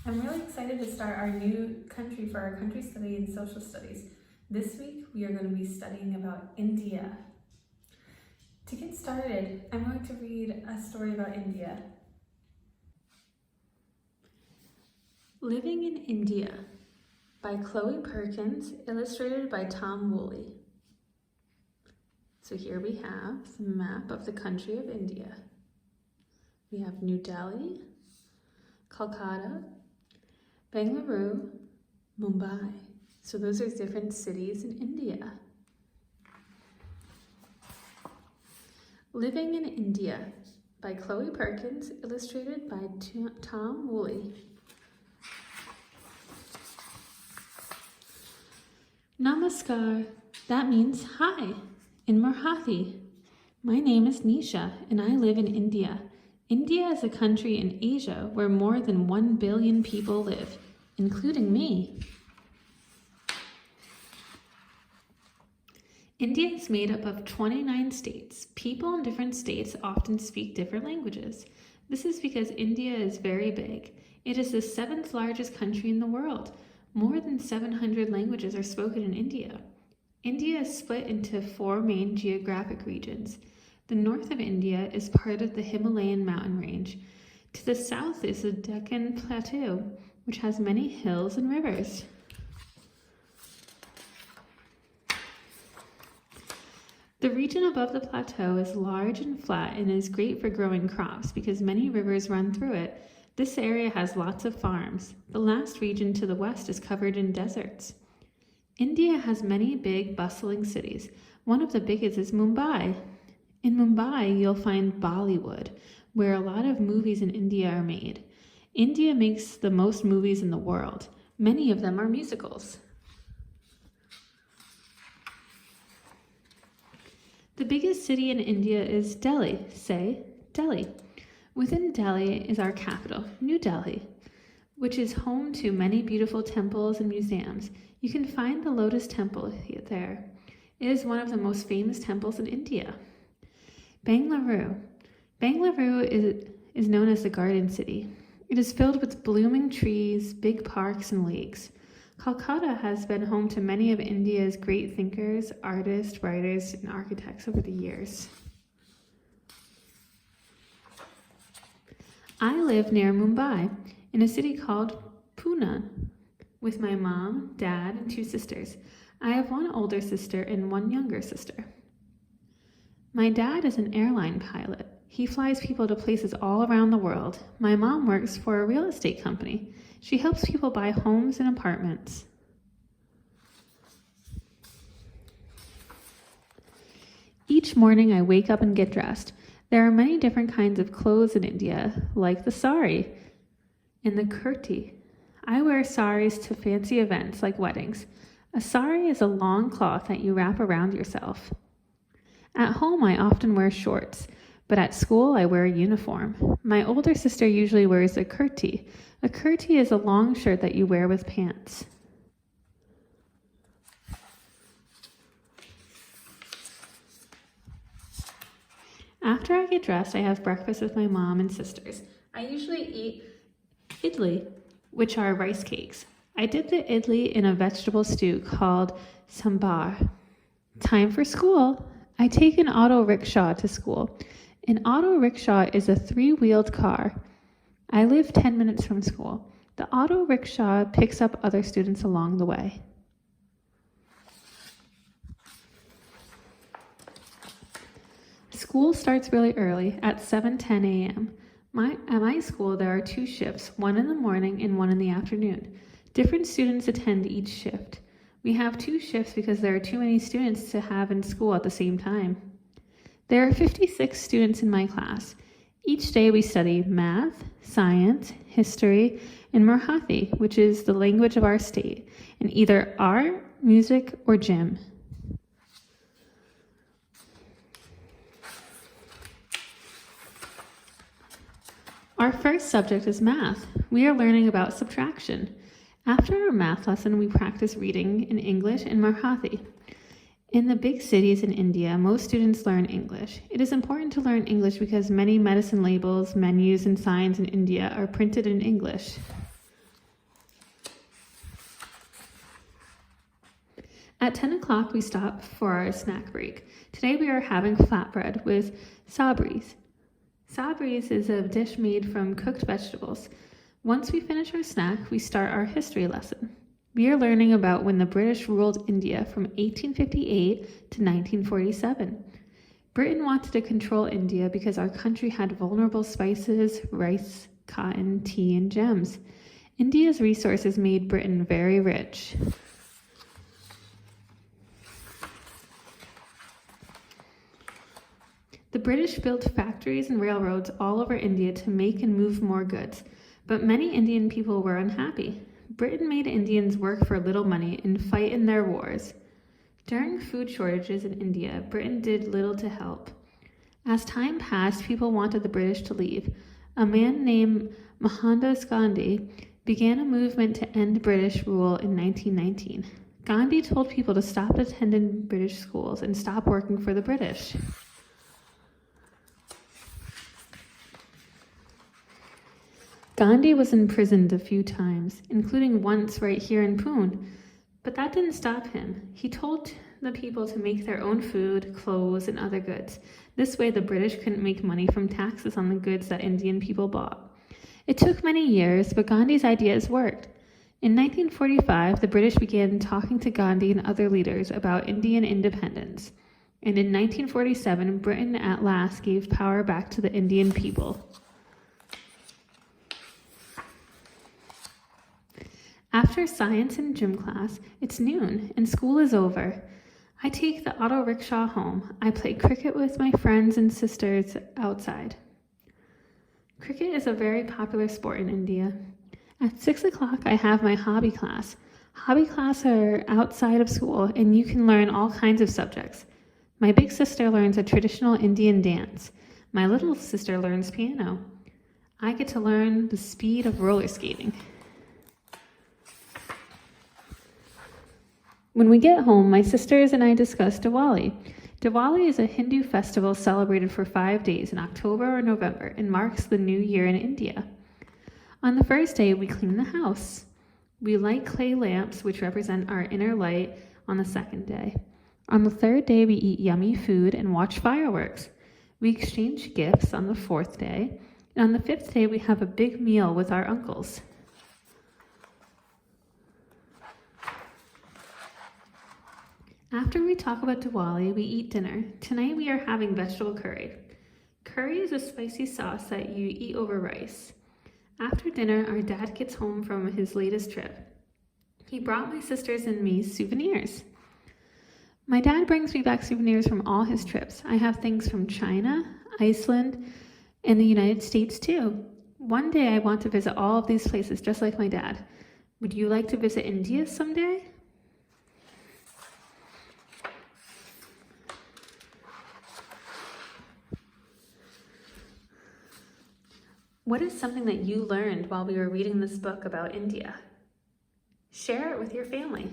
I'm really excited to start our new country for our country study in social studies. This week, we are going to be studying about India. To get started, I'm going to read a story about India. Living in India by Chloe Perkins, illustrated by Tom Woolley. So here we have the map of the country of India. We have New Delhi, Calcutta, Bengaluru, Mumbai. So those are different cities in India. Living in India by Chloe Perkins, illustrated by Tom Woolley. Namaskar, that means hi in Marathi. My name is Nisha and I live in India. India is a country in Asia where more than 1 billion people live, including me. India is made up of 29 states. People in different states often speak different languages. This is because India is very big. It is the 7th largest country in the world. More than 700 languages are spoken in India. India is split into 4 main geographic regions. The north of India is part of the Himalayan mountain range. To the south is the Deccan Plateau, which has many hills and rivers. The region above the plateau is large and flat and is great for growing crops because many rivers run through it. This area has lots of farms. The last region to the west is covered in deserts. India has many big, bustling cities. One of the biggest is Mumbai. In Mumbai, you'll find Bollywood, where a lot of movies in India are made. India makes the most movies in the world. Many of them are musicals. The biggest city in India is Delhi, say Delhi. Within Delhi is our capital, New Delhi, which is home to many beautiful temples and museums. You can find the Lotus Temple there. It is one of the most famous temples in India. Bengaluru. Bengaluru is known as the Garden City. It is filled with blooming trees, big parks, and lakes. Calcutta has been home to many of India's great thinkers, artists, writers, and architects over the years. I live near Mumbai, in a city called Pune, with my mom, dad, and 2 sisters. I have 1 older sister and 1 younger sister. My dad is an airline pilot. He flies people to places all around the world. My mom works for a real estate company. She helps people buy homes and apartments. Each morning I wake up and get dressed. There are many different kinds of clothes in India, like the sari and the kurti. I wear saris to fancy events like weddings. A sari is a long cloth that you wrap around yourself. At home, I often wear shorts, but at school, I wear a uniform. My older sister usually wears a kurti. A kurti is a long shirt that you wear with pants. After I get dressed, I have breakfast with my mom and sisters. I usually eat idli, which are rice cakes. I dip the idli in a vegetable stew called sambar. Time for school. I take an auto rickshaw to school. An auto rickshaw is a 3-wheeled car. I live 10 minutes from school. The auto rickshaw picks up other students along the way. School starts really early at 7:10 a.m. At my school, there are 2 shifts, one in the morning and one in the afternoon. Different students attend each shift. We have 2 shifts because there are too many students to have in school at the same time. There are 56 students in my class. Each day we study math, science, history, and Marathi, which is the language of our state, and either art, music, or gym. Our first subject is math. We are learning about subtraction. After our math lesson, we practice reading in English and Marathi. In the big cities in India, most students learn English. It is important to learn English because many medicine labels, menus, and signs in India are printed in English. At 10 o'clock, we stop for our snack break. Today we are having flatbread with sabris. Sabris is a dish made from cooked vegetables. Once we finish our snack, we start our history lesson. We are learning about when the British ruled India from 1858 to 1947. Britain wanted to control India because our country had vulnerable spices, rice, cotton, tea, and gems. India's resources made Britain very rich. The British built factories and railroads all over India to make and move more goods, but many Indian people were unhappy. Britain made Indians work for little money and fight in their wars. During food shortages in India, Britain did little to help. As time passed, people wanted the British to leave. A man named Mohandas Gandhi began a movement to end British rule in 1919. Gandhi told people to stop attending British schools and stop working for the British. Gandhi was imprisoned a few times, including once right here in Pune, but that didn't stop him. He told the people to make their own food, clothes, and other goods. This way, the British couldn't make money from taxes on the goods that Indian people bought. It took many years, but Gandhi's ideas worked. In 1945, the British began talking to Gandhi and other leaders about Indian independence. And in 1947, Britain at last gave power back to the Indian people. After science and gym class, it's noon and school is over. I take the auto rickshaw home. I play cricket with my friends and sisters outside. Cricket is a very popular sport in India. At 6 o'clock, I have my hobby class. Hobby classes are outside of school and you can learn all kinds of subjects. My big sister learns a traditional Indian dance. My little sister learns piano. I get to learn the speed of roller skating. When we get home, my sisters and I discuss Diwali. Diwali is a Hindu festival celebrated for 5 days in October or November and marks the new year in India. On the first day, we clean the house. We light clay lamps, which represent our inner light, on the second day. On the third day, we eat yummy food and watch fireworks. We exchange gifts on the fourth day. And on the fifth day, we have a big meal with our uncles. After we talk about Diwali, we eat dinner. Tonight we are having vegetable curry. Curry is a spicy sauce that you eat over rice. After dinner, our dad gets home from his latest trip. He brought my sisters and me souvenirs. My dad brings me back souvenirs from all his trips. I have things from China, Iceland, and the United States too. One day I want to visit all of these places just like my dad. Would you like to visit India someday? What is something that you learned while we were reading this book about India? Share it with your family.